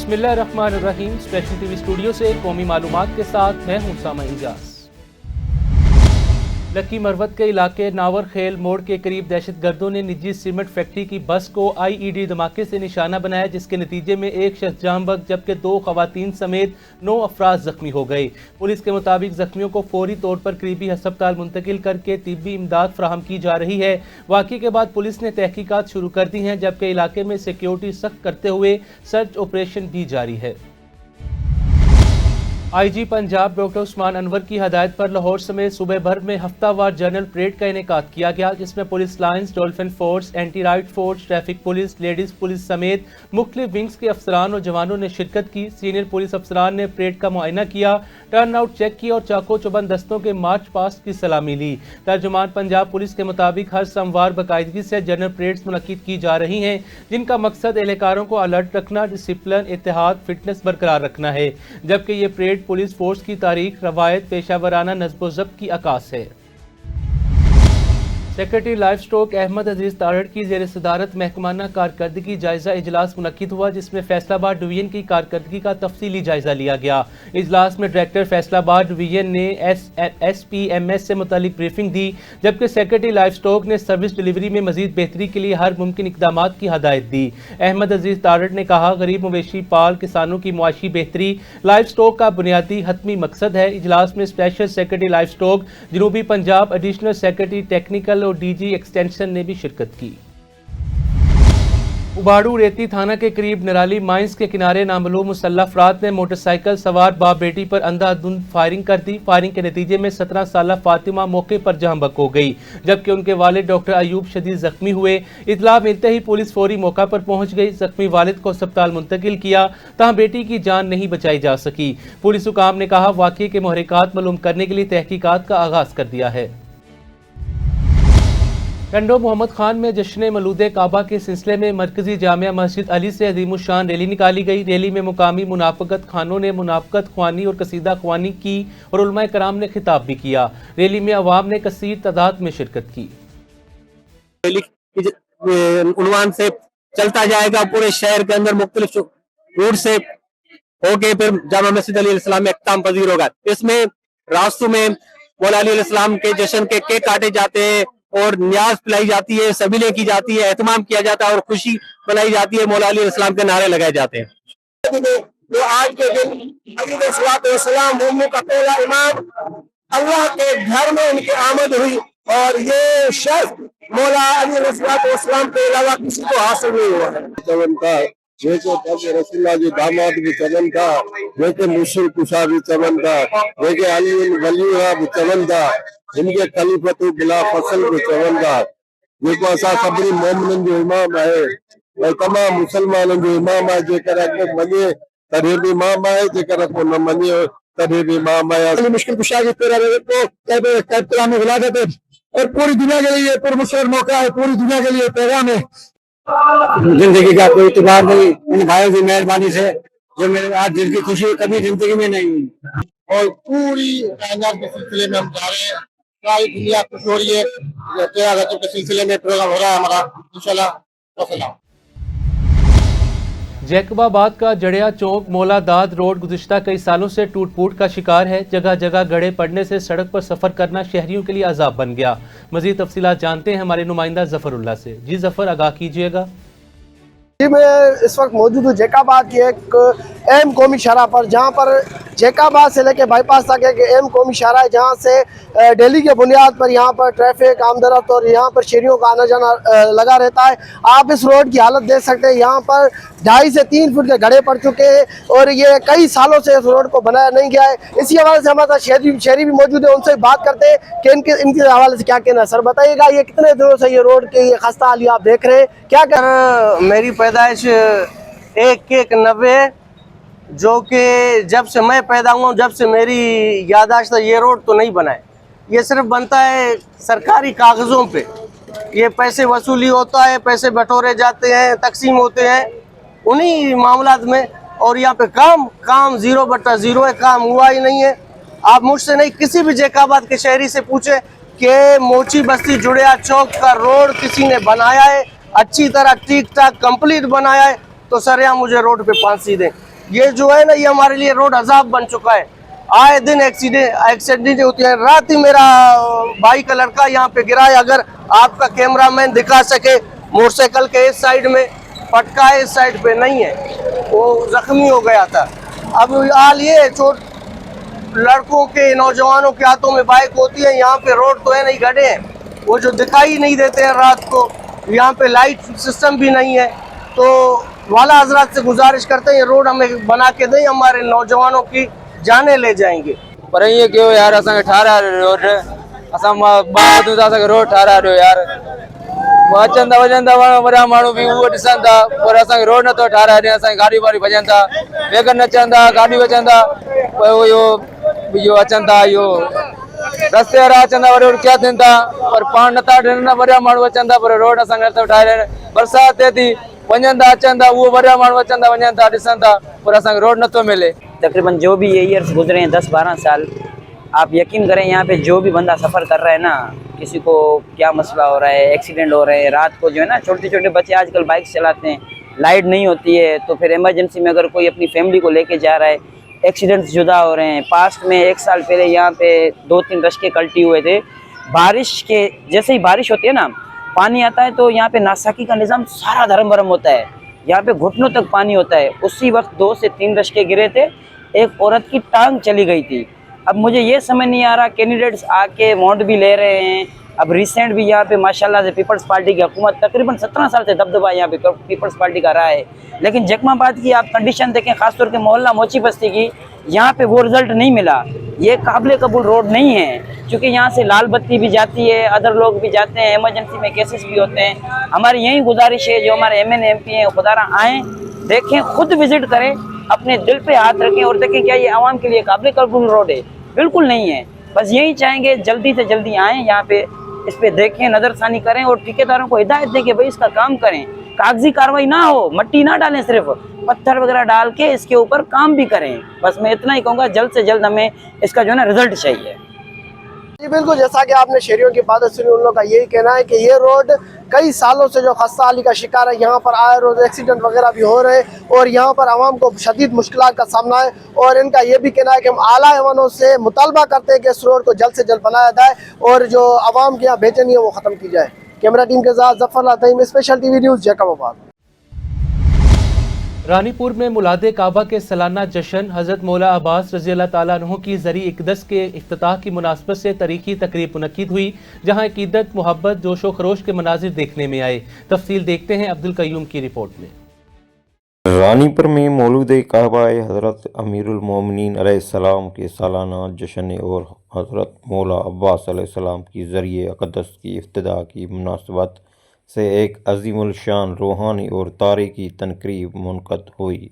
बिस्मिल्लाहिर्रहमानिर्रहीम। Special TV studio से कौमी मालूमात के साथ मैं हूं सामा इजाज। लकी मरवत के इलाके नावर खेल मोड़ के करीब दहशतगर्दों ने निजी सीमेंट फैक्ट्री की बस को IED धमाके से निशाना बनाया, जिसके नतीजे में एक शख्स जान बच जबकि 2 खवातीन समेत 9 अफराद जख्मी हो गए। पुलिस के मुताबिक जख्मियों को फौरी तौर पर करीबी अस्पताल मुंतकिल करके तिब्बी इमदाद फराहम की जा रही है। वाक़े के बाद पुलिस ने तहकीकात शुरू कर दी हैं, जबकि इलाके में सिक्योरिटी सख्त करते हुए सर्च ऑपरेशन भी जारी है। IG पंजाब डॉक्टर उस्मान अनवर की हदायत पर लाहौर समेत सूबे भर में हफ्तावार जनरल परेड का इनेकाद किया गया, जिसमें police lines, dolphin force, anti right force, traffic police, ladies police समेत मुख्तलिफ विंग्स के अफसरान और जवानों ने शिरकत की। सीनियर पुलिस अफसरान ने परेड का मुआयना किया, टर्न आउट चेक किया और चाको चौबंद दस्तों के मार्च पास्ट की सलामी ली। तर्जुमान पंजाब पुलिस के मुताबिक हर सोमवार बाकायदगी से जनरल परेड्स मुनक्किद की जा रही हैं, जिनका मकसद एहलकारों को अलर्ट रखना, डिसिप्लिन, इत्तेहाद, फिटनेस बरकरार रखना है। जबकि ये परेड पुलिस फोर्स की तारीख, रवायत, पेशावराना नज़्म व ज़ब्त की अक्कास है। सेक्रेटरी लाइफ स्टॉक अहमद अजीज तारड़ की ज़ेर सदारत महकमाना कारकर्दगी जायजा इजलास मुनक्किद हुआ, जिसमें फैसलाबाद डिवीजन की कारकर्दगी का तफसीली जायजा लिया गया। इजलास में डायरेक्टर फैसलाबाद डिवीजन ने SPMS से मुतालिक ब्रीफिंग दी, जबकि सेक्रेटरी लाइफ स्टॉक ने सर्विस डिलीवरी में मजीद बेहतरी के लिए हर मुमकिन इकदामात की हदायत दी। अहमद अजीज तारड़ ने कहा, गरीब मवेशी पाल किसानों की मुआशी बेहतरी लाइफ स्टॉक का बुनियादी हतमी मकसद है। इजलास में स्पेशल सेक्रेटरी लाइफ स्टॉक जनूबी पंजाब, एडिशनल सेक्रेटरी टेक्निकल और DG एक्सटेंशन ने भी शिरकत की। उबाड़ू रेती थाना के करीब नराली माइंस के किनारे नामालूम मुसल्लह अफराद ने मोटरसाइकिल सवार बाप बेटी पर अंधाधुंध फायरिंग कर दी। फायरिंग के नतीजे में 17 साला फातिमा मौके पर जहां बक हो गई, जबकि उनके वालिद डॉक्टर अयूब शदीद जख्मी हुए। इत्तला मिलते ही पुलिस फौरी मौका पर पहुंच गई, जख्मी वालिद को अस्पताल मुंतकिल किया, तहां बेटी की जान नहीं बचाई जा सकी। पुलिस हुकाम ने कहा, वाक़ये के मुहर्रिकात मालूम करने के लिए तहकीकात का आगाज कर दिया है। टंडो मोहम्मद खान में जश्न मलूद काबा के सिलसिले में मरकजी जामिया मस्जिद अली से अज़ीमुश्शान रैली निकाली गई। रैली में मुकामी मुनाफ़क़त खानों ने मुनाफ़क़त ख्वानी और कसीदा ख्वानी की और उलमाए कराम ने खिताब भी किया। रैली में अवाम ने कसीर तादाद में शिरकत की। उन्वान से चलता जाएगा पूरे शहर के अंदर मुख्तलिफ रूट से होके फिर जामा मस्जिद अली अलैहिस्सलाम में इख्तिताम पजीर होगा। इसमें रास्तों में मौला अली अलैहिस्सलाम के जश्न के केक काटे जाते हैं और न्याज पिलाई जाती है, सबीले की जाती है, एहतमाम किया जाता है और खुशी मनाई जाती है। मौला अली अलैहिस्सलाम के नारे लगाए जाते हैं। जो आज के दिन अलैहिस्सलाम उम्मत का पहला इमाम, अल्लाह के घर में इनकी आमद हुई और ये शर्फ मौला अली अलैहिस्सलाम के अलावा किसी को हासिल नहीं हुआ है। चवन था जैसे रसूलुल्लाह जो दामाद भी चवन था, जैसे मुश्किल कुशा भी चवन था, जैसे अली वली भी चवन था, इनके खलीफतु बिला फसल भी चवन था। जेको असां सभिनी मोमिननि जो इमाम आहे और तमाम मुसलमाननि जो इमाम आहे। जेकर को मञे तॾहिं बि इमाम आहे, जेकर को न मञे तॾहिं बि इमाम आहे। मुश्किल कुशा की तरह में विलादत है और पूरी दुनिया के लिए पुरमसर मौका है, पूरी दुनिया के लिए पैगाम है। जिंदगी का कोई इतबार नहीं, इन भाइयों की मेहरबानी से जो मेरे आज दिल की खुशी कभी जिंदगी में नहीं हुई। और पूरी कायनात के सिलसिले में हम जा रहे हैं, सारी दुनिया खुश हो रही है। 13 अगस्त के सिलसिले में प्रोग्राम हो रहा है हमारा, इंशाल्लाह। जैकबाबाद का जड़िया चौक मौलादाद रोड गुज़िश्ता कई सालों से टूट फूट का शिकार है। जगह जगह गड्ढे पड़ने से सड़क पर सफ़र करना शहरियों के लिए अजाब बन गया। मज़ीद तफसीलात जानते हैं हमारे नुमाइंदा ज़फ़रुल्लाह से। जी ज़फ़र, आगाह कीजिएगा। जी, मैं इस वक्त मौजूद हूँ जैकाबाद की एक अहम कौमी शाहराह पर, जहाँ पर जैकाबाद से लेके बाईपास तक एक अहम कौमी शाहराह है, जहाँ से डेली के बुनियाद पर यहाँ पर ट्रैफिक आमदरफ्त और यहाँ पर शहरियों का आना जाना लगा रहता है। आप इस रोड की हालत देख सकते हैं, यहाँ पर 2.5 से 3 फुट के गड्ढे पड़ चुके हैं और ये कई सालों से इस रोड को बनाया नहीं गया है। इसी हवाले से हमारे साथ शहरी भी मौजूद है, उनसे बात करते हैं कि इनके हवाले से क्या कहना है। सर बताइएगा, ये कितने दिनों से ये रोड की ये खस्ता हाली आप देख रहे हैं, क्या कर? मेरी पैदाइश 1-1-90, जो कि जब से मैं पैदा हुआ जब से मेरी याददाश्त है, ये रोड तो नहीं बना है। ये सिर्फ बनता है सरकारी कागज़ों पे, ये पैसे वसूली होता है, पैसे बटोरे जाते हैं, तकसीम होते हैं उन्हीं मामलात में, और यहाँ पे काम 0/0 है, काम हुआ ही नहीं है। आप मुझसे नहीं, किसी भी जैकाबाद के शहरी से पूछे कि मोची बस्ती जुड़िया चौक का रोड किसी ने बनाया है अच्छी तरह ठीक ठाक कंप्लीट बनाया है, तो सर यहाँ मुझे रोड पे फांसी दें। ये जो है ना, ये हमारे लिए रोड अजाब बन चुका है। आए दिन एक्सीडेंट होती है। रात ही मेरा भाई का लड़का यहाँ पे गिरा है, अगर आपका कैमरामैन दिखा सके, मोटरसाइकिल के इस साइड में पटका है, इस साइड पे नहीं है, वो जख्मी हो गया था। अब हाल ये है, लड़कों के, नौजवानों के हाथों में बाइक होती है, यहाँ पे रोड तो है नहीं, गड्ढे हैं, वो जो दिखाई नहीं देते हैं रात को, यहाँ पे लाइट सिस्टम भी नहीं है। तो वाला हजरात से गुजारिश करते हैं, ये रोड हमें बना के दें, हमारे नौजवानों की जाने ले जाएंगे। पर ईअं कयो यार, असांखे ठाराए रोड, असां ॿार असांखे रोड ठाराए ॾियो यार। अचनि था वञनि था, वॾा माण्हू बि उहो ॾिसनि था, पर असांखे रोड नथो ठाराए ॾियनि। असांजी गाॾियूं वारियूं भॼनि था, वेगन अचनि था, गाॾियूं अचनि था, पोइ इहो अचनि था, इहो रस्ते वारा अचनि था, वरी क्या थियनि था, पर पाण नथा ॾियनि न। वॾा माण्हू अचनि था, पर रोड असांखे नथो ठाहे ॾियनि। बरसाति थिए थी, वञनि था अचनि था, उहो वॾा माण्हू अचनि था, वञनि था, ॾिसनि था, पर असांखे रोड नथो मिले। तकरीबन जो भी ये ईयर्स गुजरे हैं 10-12 साल, आप यकीन करें यहाँ पे जो भी बंदा सफ़र कर रहा है ना, किसी को क्या मसला हो रहा है, एक्सीडेंट हो रहे हैं, रात को जो है ना, छोटे छोटे बच्चे आजकल बाइक चलाते हैं, लाइट नहीं होती है, तो फिर इमरजेंसी में अगर कोई अपनी फैमिली को लेके जा रहा है, एक्सीडेंट्स जुदा हो रहे हैं। पास्ट में 1 साल पहले यहाँ पे 2-3 रश्के कल्टी हुए थे। बारिश के जैसे ही बारिश होती है ना, पानी आता है तो यहाँ पे नासाकी का निज़ाम सारा धर्म भरम होता है, यहाँ पे घुटनों तक पानी होता है। उसी वक्त 2 से 3 रश्के गिरे थे, एक औरत की टांग चली गई थी। अब मुझे ये समझ नहीं आ रहा, कैंडिडेट्स आके वोट भी ले रहे हैं। अब रिसेंट भी यहाँ पे माशाल्लाह से पीपल्स पार्टी की हुकूमत, तकरीबन 17 साल से दबदबा यहाँ पे पीपल्स पार्टी का रहा है, लेकिन जकमाबाद की आप कंडीशन देखें, खासतौर के मोहल्ला मोची बस्ती की, यहाँ पे वो रिजल्ट नहीं मिला। ये काबिल कबूल रोड नहीं है, क्योंकि यहाँ से लाल बत्ती भी जाती है, अदर लोग भी जाते हैं, इमरजेंसी में केसेस भी होते हैं। हमारी यही गुजारिश है, जो हमारे MNA MP हैं, खुदारा आएँ, देखें, खुद विजिट करें, अपने दिल पे हाथ रखें और देखें क्या ये आवाम के लिए काबिल कबूल रोड है। बिल्कुल नहीं है। बस यही चाहेंगे जल्दी से जल्दी आएँ यहाँ पे, इस पे देखें, नज़रसानी करें और ठेकेदारों को हिदायत दें कि भाई इसका काम करें, कागजी कार्रवाई ना हो, मट्टी ना डालें, सिर्फ पत्थर वगैरह डाल के इसके ऊपर काम भी करें। बस मैं इतना ही कहूँगा, जल्द से जल्द हमें इसका जो है ना रिजल्ट चाहिए। जी बिल्कुल, जैसा कि आपने शहरियों की बातें सुनी, उन लोगों का यही कहना है कि ये रोड कई सालों से जो खस्ता हाली का शिकार है, यहाँ पर आए रोज एक्सीडेंट वगैरह भी हो रहे हैं और यहाँ पर आवाम को शदीद मुश्किलात का सामना है। और इनका ये भी कहना है कि हम आला ऐवानों से मुतालबा करते हैं कि इस रोड को जल्द से जल्द बनाया जाए और जो आवाम की यहाँ बेचैनी है वो ख़त्म की जाए। कैमरा टीम के साथ जफर लातईम, special TV news, Jacobabad. Ranipur में मुलादे काबा के सालाना जश्न हज़रत मौला अब्बास रज़ी अल्लाह ताला अन्हु की ज़री इक़दस के इफ्तिताह की मुनासबत से तारीखी तकरीब मुनक्किद हुई, जहाँ अकीदत, मोहब्बत, जोशो खरोश के मनाजिर देखने में आए। तफसील देखते हैं अब्दुल कयूम की रिपोर्ट में। रानीपुर में मौलूद काबा हज़रत अमीरुल मोमिनीन अलैहिस्सलाम के सालाना जश्न और हज़रत मौला अब्बास अलैहिस्सलाम की ज़रिए अक़दस की इफ्तिदा की मुनासबत से एक अज़ीमुल शान रूहानी और तारीख़ी तकरीब मुनक़द हुई,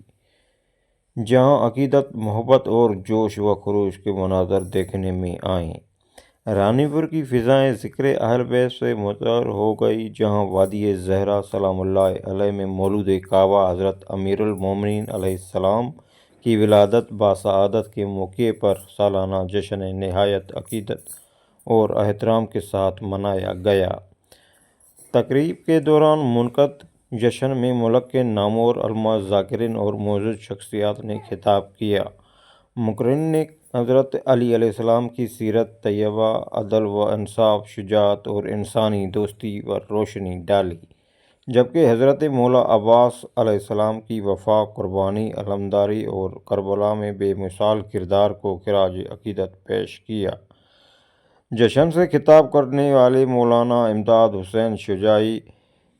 जहाँ अक़ीदत, मोहब्बत और जोश व खरोश के मनाज़र देखने में आए। रानीपुर की फ़िज़ाएँ ज़िक्र अहल बैत से मुतर हो गई, जहाँ वादी ज़हरा सलामुल्लाह अलैह में मौलूद काबा हज़रत अमीरुल मोमिनीन अलैहिस्सलाम की विलादत बासआदत के मौके पर सालाना जश्न नहायत अक़ीदत और एहतराम के साथ मनाया गया। तकरीब के दौरान मुनक़द जश्न में मुल्क के नामवर उलमा, ज़ाकिरीन और मौजूद शख्सियात ने खिताब किया। मुक़र्रिन ने हज़रत अली अलैहिस्सलाम की सीरत तैयबा, अदल व इंसाफ, शुजाअत और इंसानी दोस्ती पर रोशनी डाली, जबकि हज़रत मौला अब्बास अलैहिस्सलाम की वफ़ा, कुर्बानी, अलमदारी और करबला में बेमिसाल किरदार को खिराज अक़ीदत पेश किया। जश्न से खिताब करने वाले मौलाना इमदाद हुसैन शुजाई,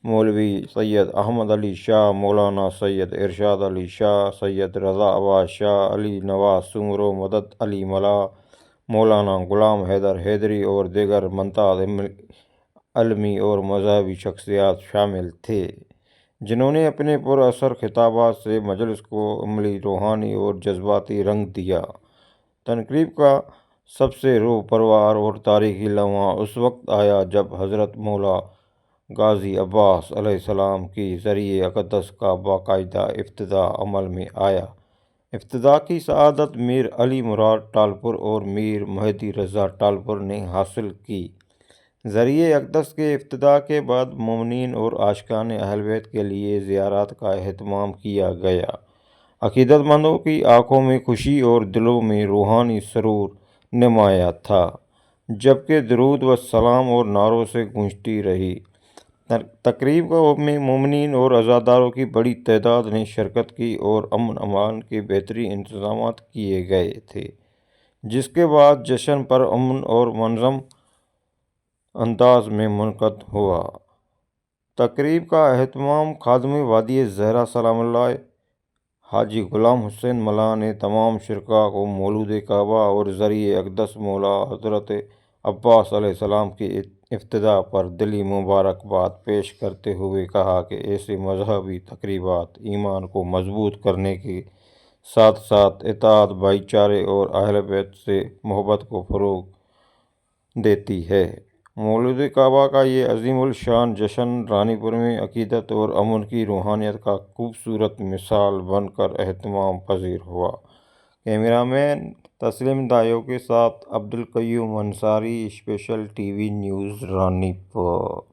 मौलवी सैयद अहमद अली शाह, मौलाना सैयद इरशाद अली शाह, सैयद रज़ा अब्बास शाह, अली नवाज सुमरो, मदद अली मला, मौलाना गुलाम हैदर हैदरी और दीगर मुमताज़ इल्मी और मज़हबी शख्सियात शामिल थे, जिन्होंने अपने पुरअसर खिताबात से मजलिस को अमली, रूहानी और जज्बाती रंग दिया। तकरीब का सबसे रूह परवार और तारीख़ी लम्हा उस वक्त आया जब हज़रत मौला गाज़ी अब्बास अलैहिस्सलाम की ज़रिए अक़दस का बाकायदा इफ्तिदा अमल में आया। इफ्तिदा की सआदत मीर अली मुराद टालपुर और मीर मेहदी रज़ा टालपुर ने हासिल की। ज़रिए अक़दस के इफ्तिदा के बाद मोमिनीन और आशिकान अहल बैत के लिए ज़ियारत का एहतमाम किया गया। अकीदतमंदों की आंखों में खुशी और दिलों में रूहानी सरूर नुमाया था, जबकि दरूद व सलाम और नारों से गूंजती रही। तकरीब में मोमिनीन और अज़ादारों की बड़ी तादाद ने शिरकत की और अमन अमान के बेहतरीन इंतज़ाम किए गए थे, जिसके बाद जश्न पर अमन और मनज़म अंदाज में मुनक़द हुआ। तकरीब का अहतमाम खादिम वादी ज़हरा सलामुल्लाह हाजी गुलाम हुसैन मल्ला ने तमाम शुरका को मौलूद काबा और ज़रिए अक़दस मौला हज़रत अब्बास अलैहिस्सलाम की इब्तिदा पर दिली मुबारकबाद पेश करते हुए कहा कि ऐसे मजहबी तकरीबात ईमान को मजबूत करने के साथ साथ इताअत, भाईचारे और अहले बैत से मोहब्बत को फ़रोग़ देती है। मौलूद काबा का ये अज़ीमुल शान जश्न रानीपुर में अक़ीदत और अमन की रूहानियत का खूबसूरत मिसाल बनकर एहतमाम पज़ीर हुआ। कैमरामैन तस्लीम दायो के साथ Abdul Qayyum Ansari, special TV news Ranipur.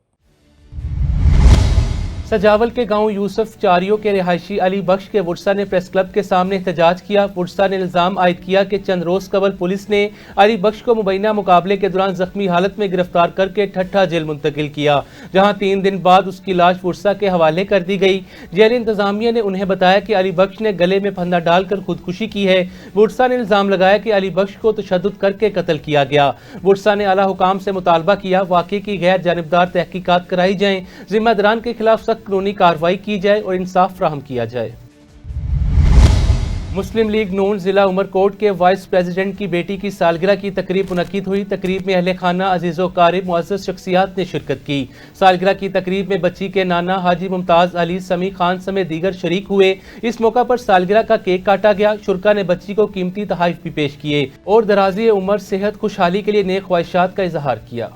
सजावल के गांव यूसुफ चारियों के रिहायशी अली बख्श के वुरसा ने प्रेस क्लब के सामने एहतजाज किया। वुरसा ने इल्ज़ाम आयद किया कि चंद रोज़ कबल पुलिस ने अली बख्श को मुबैना मुकाबले के दौरान जख्मी हालत में गिरफ्तार करके ठट्ठा जेल मुंतकिल किया, जहां 3 दिन बाद उसकी लाश वुरसा के हवाले कर दी गई। जेल इंतजामिया ने उन्हें बताया कि अली बख्श ने गले में फंदा डालकर खुदकुशी की है। वुरसा ने इल्ज़ाम लगाया कि अली बख्श को तशद्दुद करके कत्ल किया गया। वुरसा ने आला हुकाम से मुतालबा किया वाक़े की गैर जानिबदार तहकीकात कराई जाएँ, जिम्मेदारान के खिलाफ सख्त कानूनी कार्रवाई की जाए और इंसाफ फ्राहम किया जाए। मुस्लिम लीग नून जिला उमरकोट के वाइस प्रेसिडेंट की बेटी की सालगिरह की तकरीब मुनक्किद हुई। तकरीब में अहले खाना अजीज़ो क़ारिब मुअज़्ज़ज़ शख्सियात ने शिरकत की। सालगिरह की तकरीब में बच्ची के नाना हाजी मुमताज़ अली समी खान समेत दीगर शरीक हुए। इस मौका पर सालगिरह का केक काटा गया। शुरका ने बच्ची को कीमती तोहफ़े भी पेश किए और दराज़ी उम्र, सेहत, खुशहाली के लिए नेक ख्वाहिशात का इजहार किया।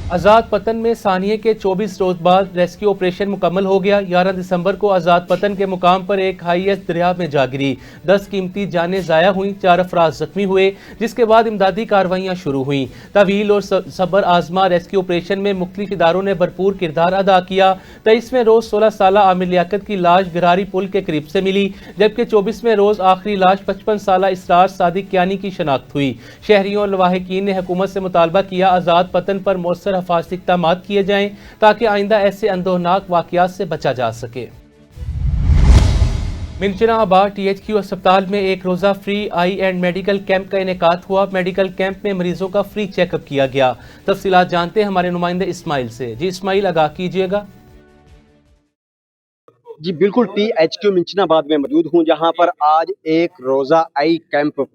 आज़ाद पतन में सानिये के 24 रोज बाद रेस्क्यू ऑपरेशन मुकम्मल हो गया। 11 दिसंबर को आज़ाद पतन के मुकाम पर एक हाईएस्ट दरिया में जा गिरी। 10 कीमती जानें ज़ाया हुई, 4 अफराद जख्मी हुए, जिसके बाद इमदादी कार्रवाइयाँ शुरू हुई। तवील और सब्र आजमा रेस्क्यू ऑपरेशन में मुख्तलिफ इदारों ने भरपूर किरदार अदा किया। 23वें रोज़ 16 साल आमिर लियाकत की लाश गिरारी पुल के करीब से मिली, जबकि 24वें रोज़ आखिरी लाश 55 साल इसरार सादिक कियानी की शनाख्त हुई। शहरियों और लवाहिकीन ने हुकूमत से मुतालबा किया आज़ाद पतन पर मौसर हिफाजती इक़दामात किए जाएं ताकि आइंदा ऐसे अंदोहनाक वाक़यात से बचा जा सके। मिंचनाबाद THQ अस्पताल में एक रोज़ा free I and medical camp का इनेकाद हुआ। मेडिकल कैंप में मरीजों का फ्री चेकअप किया गया। तफसीलात जानते हैं हमारे नुमाइंदे इस्माइल से। जी इस्माइल, आगाह कीजिएगा। जी बिल्कुल, THQ मिंचनाबाद में मौजूद हूँ, जहाँ पर आज एक रोज़ा आई कैंप,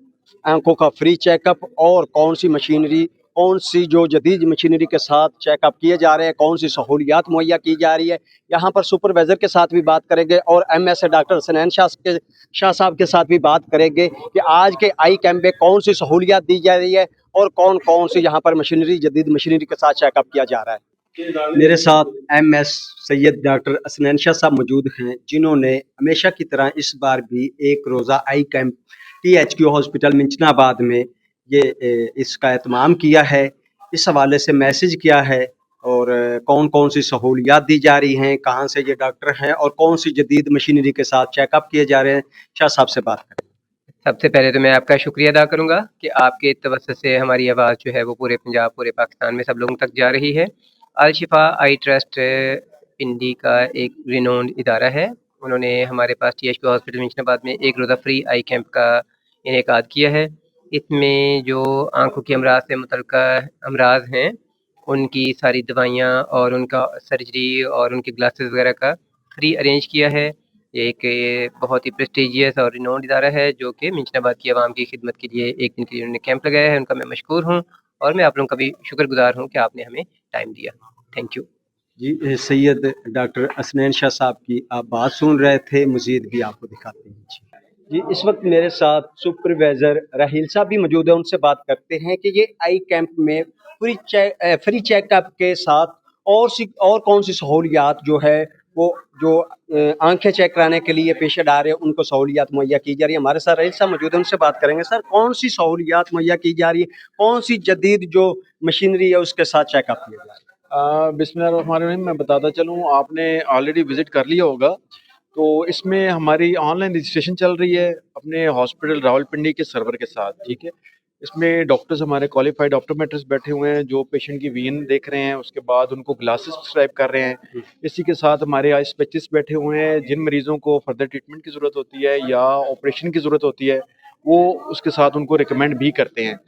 आंखों का फ्री चेकअप और कौन सी मशीनरी, कौन सी जो जदीद मशीनरी के साथ चेकअप किए जा रहे हैं, कौन सी सहूलियात मुहैया की जा रही है। यहाँ पर सुपरवाइज़र के साथ भी बात करेंगे और MS डॉक्टर हसनैन शाह साहब के साथ भी बात करेंगे कि आज के आई कैंप में कौन सी सहूलियात दी जा रही है और कौन कौन सी यहाँ पर मशीनरी, जदीद मशीनरी के साथ चेकअप किया जा रहा है। मेरे साथ MS सैयद डॉक्टर हसनैन शाह साहब मौजूद हैं, जिन्होंने हमेशा की तरह इस बार भी एक रोज़ा आई कैंप THQ हॉस्पिटल मिंचनाबाद में इसका एहतमाम किया है। इस हवाले से मैसेज किया है और कौन कौन सी सहूलियात दी जा रही हैं, कहाँ से ये डॉक्टर हैं और कौन सी जदीद मशीनरी के साथ चेकअप किए जा रहे हैं। शाह साहब से बात करें। सबसे पहले तो मैं आपका शुक्रिया अदा करूंगा कि आपके तवज्जुह से हमारी आवाज़ जो है वो पूरे पंजाब, पूरे पाकिस्तान में सब लोगों तक जा रही है। अल शिफा आई ट्रस्ट पिंडी का एक रिनोन्ड इदारा है। उन्होंने हमारे पास THQ हॉस्पिटल मिंचनाबाद में एक रोज़ा फ्री आई कैंप का इनेकाद किया है। इसमें जो आंखों के अमराज से मुतल्लिक़ अमराज हैं, उनकी सारी दवाइयाँ और उनका सर्जरी और उनके ग्लासेस वगैरह का फ्री अरेंज किया है। ये एक बहुत ही प्रेस्टीजियस और रिनोन्ड इदारा है जो कि मिंचनाबाद की आवाम की खिदमत के लिए एक दिन के लिए उन्होंने कैंप लगाया है। उनका मैं मशकूर हूँ और मैं आप लोगों का भी शुक्रगुजार हूँ कि आपने हमें टाइम दिया। Thank you. जी सैयद डॉक्टर हसनैन शाह साहब की आप बात सुन रहे थे, मज़ीद भी आपको दिखाते हैं। जी इस वक्त मेरे साथ सुपरवाइज़र राहिल साहब भी मौजूद है, उनसे बात करते हैं कि ये आई कैंप में फ्री चेकअप के साथ और कौन सी सहूलियात जो है वो जो आंखें चेक कराने के लिए पेशेंट आ रहे हैं उनको सहूलियात मुहैया की जा रही है। हमारे साथ राहिल साहब मौजूद है, उनसे बात करेंगे। सर, कौन सी सहूलियात मुहैया की जा रही है, कौन सी जदीद जो मशीनरी है उसके साथ चेकअप किया जा रहा है? बिस्मिल्लाहिर्रहमानिर्रहीम। मैं बताता चलूँ, आपने ऑलरेडी विज़िट कर लिया होगा तो इसमें हमारी ऑनलाइन रजिस्ट्रेशन चल रही है अपने हॉस्पिटल रावलपिंडी के सर्वर के साथ, ठीक है। इसमें डॉक्टर्स हमारे क्वालिफाइड ऑप्टोमेट्रिस्ट बैठे हुए हैं जो पेशेंट की वीएन देख रहे हैं, उसके बाद उनको ग्लासेस प्रिस्क्राइब कर रहे हैं। इसी के साथ हमारे आई स्पेशलिस्ट बैठे हुए हैं, जिन मरीजों को फर्दर ट्रीटमेंट की ज़रूरत होती है या ऑपरेशन की ज़रूरत होती है वो उसके साथ उनको रिकमेंड भी करते हैं।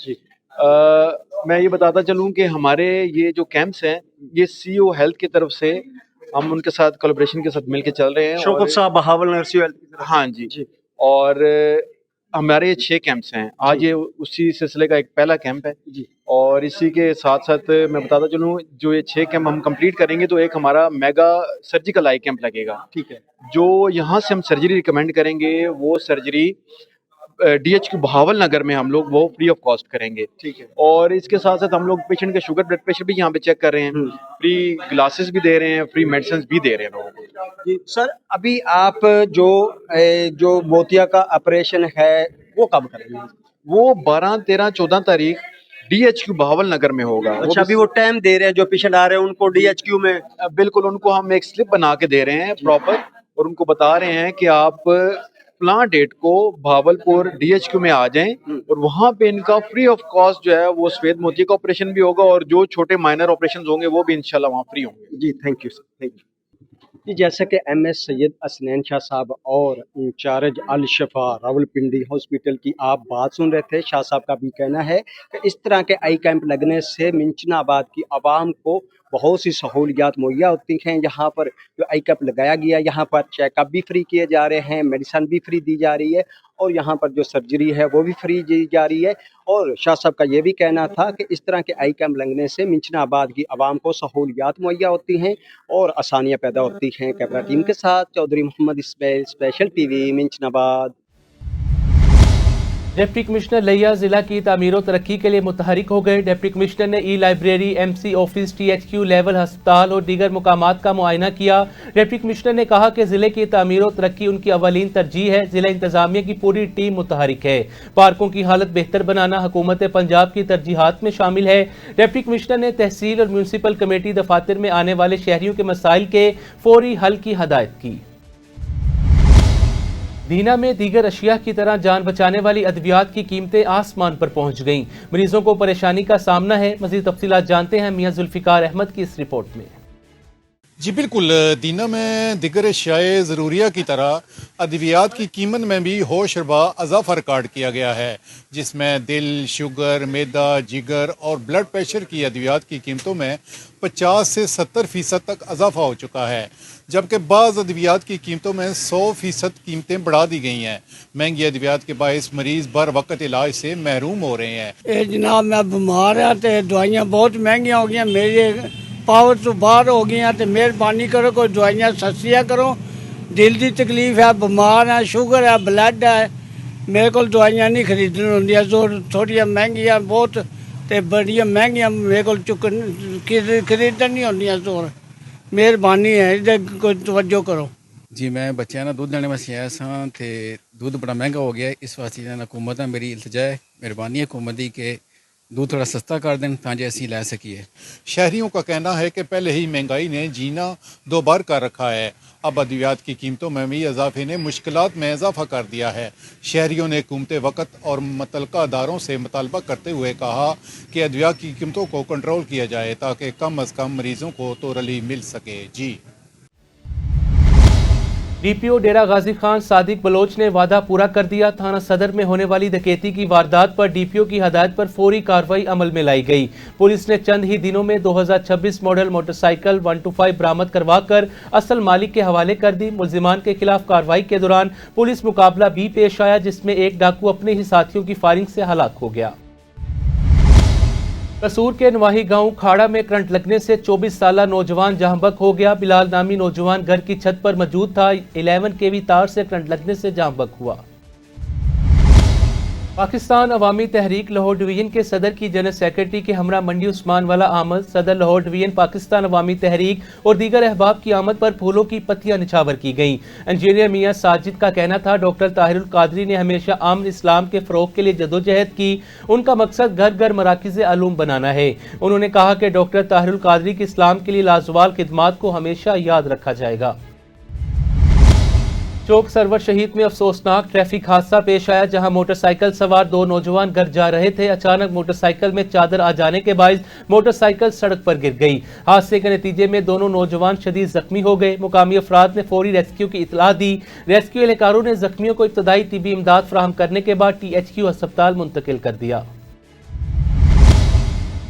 मैं ये बताता चलूँ कि हमारे ये जो कैंप्स हैं ये सीओ हेल्थ की तरफ से हम उनके साथ कोलैबोरेशन के साथ मिलके चल रहे हैं। शौकत साहब बहावल नर्सिंग हेल्थ की तरफ। हाँ जी। और हमारे ये 6 कैंप्स हैं, आज ये उसी सिलसिले का एक पहला कैंप है जी। और इसी के साथ साथ मैं बताता चलूँ जो ये 6 कैंप हम कंप्लीट करेंगे तो एक हमारा मेगा सर्जिकल आई कैंप लगेगा, ठीक है। जो यहाँ से हम सर्जरी रिकमेंड करेंगे वो सर्जरी DHQ बहावल नगर में हम लोग वो फ्री ऑफ कॉस्ट करेंगे, ठीक है। और इसके साथ साथ हम लोग पेशेंट का शुगर ब्लड प्रेशर भी यहाँ पे चेक कर रहे हैं, फ्री ग्लासेस भी दे रहे हैं, फ्री मेडिसिन भी दे रहे हैं लोगों को जी। सर अभी आप जो मोतिया का ऑपरेशन है वो कब करेंगे? वो 12, 13, 14 तारीख DHQ बहावल नगर में होगा। अच्छा, अभी वो टाइम दे रहे हैं जो पेशेंट आ रहे हैं उनको DHQ में? बिल्कुल, उनको हम एक स्लिप बना के दे रहे हैं प्रॉपर, और उनको बता रहे हैं कि आप फलां डेट को भावलपुर DHQ में आ जाएं और वहाँ पे इनका फ्री ऑफ कॉस्ट जो है वो सफेद मोती का ऑपरेशन भी होगा और जो छोटे माइनर ऑपरेशन होंगे वो भी इंशाल्लाह वहाँ फ्री होंगे जी। Thank you sir, thank you जी। जैसा कि MS सैयद असनैन शाह साहब और इंचार्ज अल शफा रावलपिंडी हॉस्पिटल की आप बात सुन रहे थे, शाह साहब का भी कहना है कि इस तरह के आई कैंप लगने से मिंचनाबाद की आवाम को बहुत सी सहूलियात मुहैया होती हैं। यहाँ पर जो आई कैंप लगाया गया, यहाँ पर चेकअप भी फ्री किए जा रहे हैं, मेडिसिन भी फ्री दी जा रही है और यहाँ पर जो सर्जरी है वो भी फ्री दी जा रही है। और शाह साहब का ये भी कहना था कि इस तरह के आई कैंप लगने से मिंचनाबाद की आवाम को सहूलियात मुहैया होती हैं और आसानियाँ पैदा होती हैं। कैमरा टीम के साथ Chaudhry Mohammad Ismail, special TV, Minchinabad. Deputy commissioner लिया जिला की तामीर तरक्की के लिए मुतहरिक हो गए। डिप्टी कमिश्नर ने library, MC office, THQ level अस्पताल और दीगर मुकामात का मुआयना किया। डिप्टी कमिश्नर ने कहा कि जिले की तामीर तरक्की उनकी अवलीन तरजीह है। जिला इंतजामिया की पूरी टीम मुतहरिक है। पार्कों की हालत बेहतर बनाना हुकूमत पंजाब की तरजीहात में शामिल है। डिप्टी कमिश्नर ने तहसील और म्यूनसिपल कमेटी दफातर में आने वाले शहरियों के मसाइल के फौरी हल की हदायत की। दीना में दीगर अशिया की तरह जान बचाने वाली अद्वियात की कीमतें आसमान पर पहुंच गईं। मरीजों को परेशानी का सामना है। मजीद तफसीलात जानते हैं मियां जुल्फिकार अहमद की इस रिपोर्ट में। जी बिल्कुल, दीना में दिगर अशियाए ज़रूरिया की तरह अद्वियात की कीमत में भी होशरबा इजाफा रिकॉर्ड किया गया है, जिसमें दिल, शुगर, मैदा, जिगर और ब्लड प्रेशर की अद्वियात की कीमतों में 50 से 70% तक इजाफा हो चुका है, जबकि बाज़ अद्वियात की कीमतों में 100% कीमतें बढ़ा दी गई हैं। महंगी अद्वियात के बायस मरीज बर वक्त इलाज से महरूम हो रहे हैं। जनाब मैं बीमार हाँ तो दवाइयाँ बहुत महंगियाँ हो गई, मेरे पावर तो बाहर हो गई तो मेहरबानी करो कोई दवाइयाँ सस्तियाँ करो। दिल की तकलीफ है, बीमार है, शुगर है, ब्लड है, मेरे को दवाइयाँ नहीं खरीदनी होंदियां, जो थोड़ियां महंगियां बहुत ते बड़ियां महंगियां मेरे को चुकन खरीदन नहीं होंदियां। जोर मेहरबानी है, इधर कोई तवज्जो करो। जी मैं बच्चों दुध लेने वास्ते आया सा ते दूध बड़ा महंगा हो गया, इस वास्ते हुकूमत है मेरी इल्तजा है, मेहरबानी है हुकूमत की कि दूध थोड़ा सस्ता कर दें ताकि असी लै सकिए। शहरियों का कहना है कि पहले ही महंगाई ने जीना दो बार कर रखा है, अब अद्वियात की कीमतों में भी इजाफे ने मुश्किलात में इजाफा कर दिया है। शहरियों ने हुकूमत वक्त और मुतल्लिका अदारों से मुतालबा करते हुए कहा कि अद्वियात की कीमतों को कंट्रोल किया जाए ताकि कम अज़ कम मरीजों को तो रिलीफ मिल सके। जी DPO डेरा गाजी खान सादिक बलोच ने वादा पूरा कर दिया। थाना सदर में होने वाली डकैती की वारदात पर DPO की हदायत पर फौरी कार्रवाई अमल में लाई गई। पुलिस ने चंद ही दिनों में 2026 मॉडल मोटरसाइकिल 125 बरामद करवा कर असल मालिक के हवाले कर दी। मुल्जिमान के खिलाफ कार्रवाई के दौरान पुलिस मुकाबला भी पेश आया, जिसमें एक डाकू अपने ही साथियों की फायरिंग से हलाक हो गया। कसूर के नवाही गांव खाड़ा में करंट लगने से 24 साला नौजवान जहां-बहक हो गया। बिलाल नामी नौजवान घर की छत पर मौजूद था। 11 kV तार से करंट लगने से जहां-बहक हुआ। पाकिस्तान अवामी तहरीक लाहौर डिवीजन के सदर की जनरल सेक्रेटरी के हमरा मंडी उस्मान वाला आमद। सदर लाहौर डिवीजन पाकिस्तान अवामी तहरीक और दीगर अहबाब की आमद पर फूलों की पत्तियां निछावर की गईं। इंजीनियर मियां साजिद का कहना था डॉक्टर ताहिरुल कादरी ने हमेशा आमन इस्लाम के फ़रोग के लिए जदोजहद की। उनका मकसद घर घर मराकिज़ आलूम बनाना है। उन्होंने कहा कि डॉक्टर ताहिरुल कादरी की इस्लाम के लिए लाजवाल खिदमात को हमेशा याद रखा जाएगा। चौक सरवर शहीद में अफसोसनाक ट्रैफिक हादसा पेश आया, जहां मोटरसाइकिल सवार दो नौजवान घर जा रहे थे। अचानक मोटरसाइकिल में चादर आ जाने के बायस मोटरसाइकिल सड़क पर गिर गई। हादसे के नतीजे में दोनों नौजवान शदीद जख्मी हो गए। मुकामी अफराद ने फौरी रेस्क्यू की इतला दी। रेस्क्यू एहलकारों ने जख्मियों को इब्तदाई तिबी इमदाद फराहम करने के बाद THQ अस्पताल मुंतकिल कर दिया।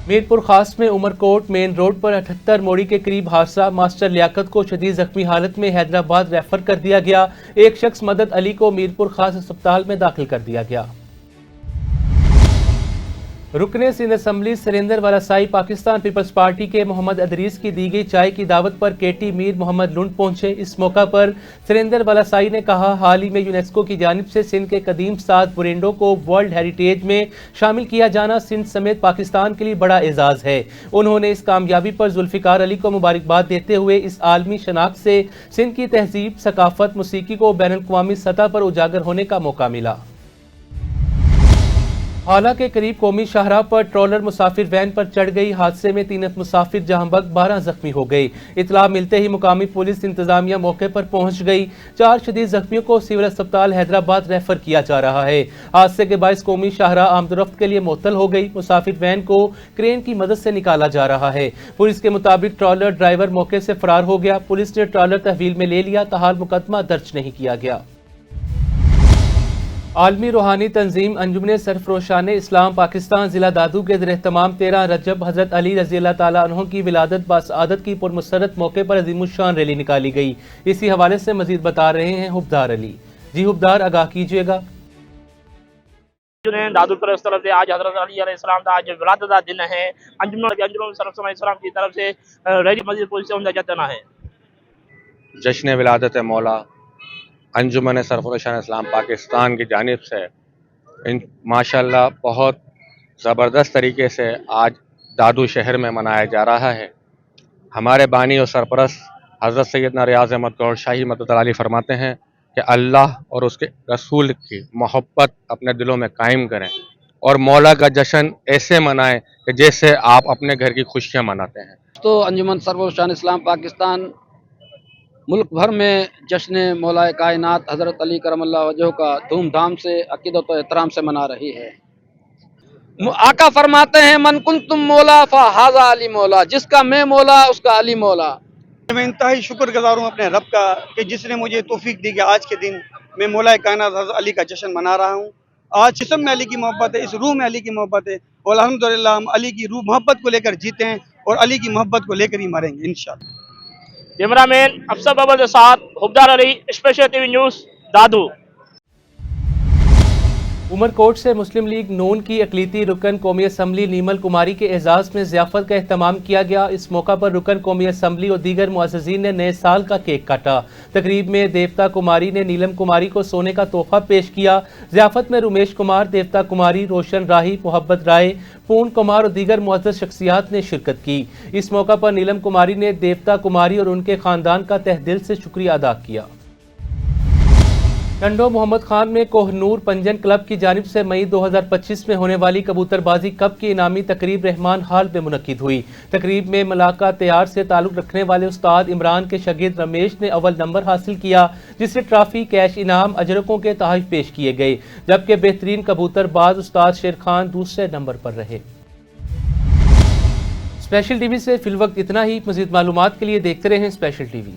मीरपुर खास में उमरकोट मेन रोड पर 78 मोड़ी के करीब हादसा। मास्टर लियाकत को शदीद जख्मी हालत में हैदराबाद रेफर कर दिया गया। एक शख्स मदद अली को मीरपुर खास अस्पताल में दाखिल कर दिया गया। रुकने सिंध असम्बली सरेंदर वलासाई पाकिस्तान पीपल्स पार्टी के मोहम्मद अदरीस की दी गई चाय की दावत पर KT मीर मोहम्मद लुंड पहुंचे। इस मौका पर सरेंदर वलासाई ने कहा, हाल ही में यूनेस्को की जानिब से सिंध के कदीम साज बुरेंडो को वर्ल्ड हेरिटेज में शामिल किया जाना सिंध समेत पाकिस्तान के लिए बड़ा एजाज है। उन्होंने इस कामयाबी पर जुल्फिकार अली को मुबारकबाद देते हुए इस आलमी शनाख्त से सिंध की तहजीब, सकाफत, मौसीकी को बैनुल-अक़वामी सतह पर उजागर होने का मौका मिला। हाला के करीब कौमी शाहराह पर ट्रॉलर मुसाफिर वैन पर चढ़ गई। हादसे में 3 मुसाफिर जहां बग 12 जख्मी हो गए। इतला मिलते ही मुकामी पुलिस इंतजामिया मौके पर पहुंच गई। 4 शदीद जख्मियों को सिविल अस्पताल हैदराबाद रेफर किया जा रहा है। हादसे के बायस कौमी शाहराह आमदोरफ्त के लिए मुअत्तल हो गई। मुसाफिर वैन को क्रेन की मदद से निकाला जा रहा है। पुलिस के मुताबिक ट्रॉलर ड्राइवर मौके से फरार हो गया। पुलिस ने ट्रॉलर तहवील में ले लिया, ताहाल मुकदमा दर्ज नहीं किया गया। आलमी रूहानी तंजीम अंजुमन सरफरोशान इस्लाम पाकिस्तान जिला दादू के ज़ेर-ए-एहतमाम 13 रजब हज़रत अली रज़ी अल्लाह ताला अन्हु की विलादत बासआदत की पुरमसरत मौके पर अज़ीमुश्शान रैली निकाली गई। इसी हवाले से मजीद बता रहे हैं हुब्दार अली। जी हुब्दार, आगाह कीजिएगा। दादू पर तरफ से आज हज़रत अली अलैहिस्सलाम का आज विलादत का दिन है। अंजुमन सरफरोशान इस्लाम की तरफ से रैली मस्जिद पुलिस से उनका जाना है। जश्न विलादत मौला अंजुमन सरफरोशान इस्लाम पाकिस्तान की जानिब से माशाल्लाह बहुत ज़बरदस्त तरीके से आज दादू शहर में मनाया जा रहा है। हमारे बानी और सरपरस्त हज़रत सैयदना रियाज़ अहमद गौहर शाही मदद अली फरमाते हैं कि अल्लाह और उसके रसूल की मोहब्बत अपने दिलों में कायम करें और मौला का जश्न ऐसे मनाएं कि जैसे आप अपने घर की खुशियाँ मनाते हैं। तो अंजुमन सरफरोशान इस्लाम पाकिस्तान मुल्क भर में जश्न मौलाए कायनात हज़रत अली करमल्लाहु वजहू का धूमधाम से अक़ीदत व एहतराम से मना रही है। आका फरमाते हैं, मन कुंतुम मौला फ़हाज़ा अली मौला, जिसका मैं मौला उसका अली मौला। मैं इंतहाई शुक्रगुज़ार हूँ अपने रब का कि जिसने मुझे तौफीक दी कि आज के दिन मैं मौलाए कायनात हज़रत अली का जश्न मना रहा हूँ। आज जिस्म में अली की मोहब्बत है, इस रूह में अली की मोहब्बत है और अल्हम्दुलिल्लाह हम अली की रूह मोहब्बत को लेकर जीते हैं और अली की मोहब्बत को लेकर ही मरेंगे इंशाअल्लाह। कैमरामैन अफसर बाबर के साथ हुब्दार अली, स्पेशल TV न्यूज़ दादू। उमरकोट से मुस्लिम लीग नून की अक़लीती रुकन कौमी असम्बली नीमल कुमारी के एजाज़ में ज़ियाफ़त का एहतमाम किया गया। इस मौका पर रुकन कौमी असम्बली और दीगर मुअज़्ज़िज़ीन ने नए साल का केक काटा। तकरीब में देवता कुमारी ने नीलम कुमारी को सोने का तोहफा पेश किया। ज़ियाफ़त में रुमेश कुमार, देवता कुमारी, रोशन राही, मोहब्बत राय, पूर्ण कुमार और दीगर मुअज़्ज़ज़ शख्सियात ने शिरकत की। इस मौका पर नीलम कुमारी ने देवता कुमारी और उनके ख़ानदान का तहे दिल से शुक्रिया अदा किया। टंडो मोहम्मद खान में कोहनूर पंजन क्लब की जानिब से मई 2025 में होने वाली कबूतरबाजी कप की इनामी तकरीब रहमान हाल में मुनक्किद हुई। तकरीब में मलाका तैयार से ताल्लुक़ रखने वाले उस्ताद इमरान के शागिर्द रमेश ने अव्वल नंबर हासिल किया, जिससे ट्रॉफी, कैश इनाम, अजरकों के तोहफ़े पेश किए गए, जबकि बेहतरीन कबूतरबाज उस्ताद शेर खान दूसरे नंबर पर रहे। स्पेशल TV से फिलवक्त इतना ही। मज़ीद मालूमात के लिए देखते रहें स्पेशल TV।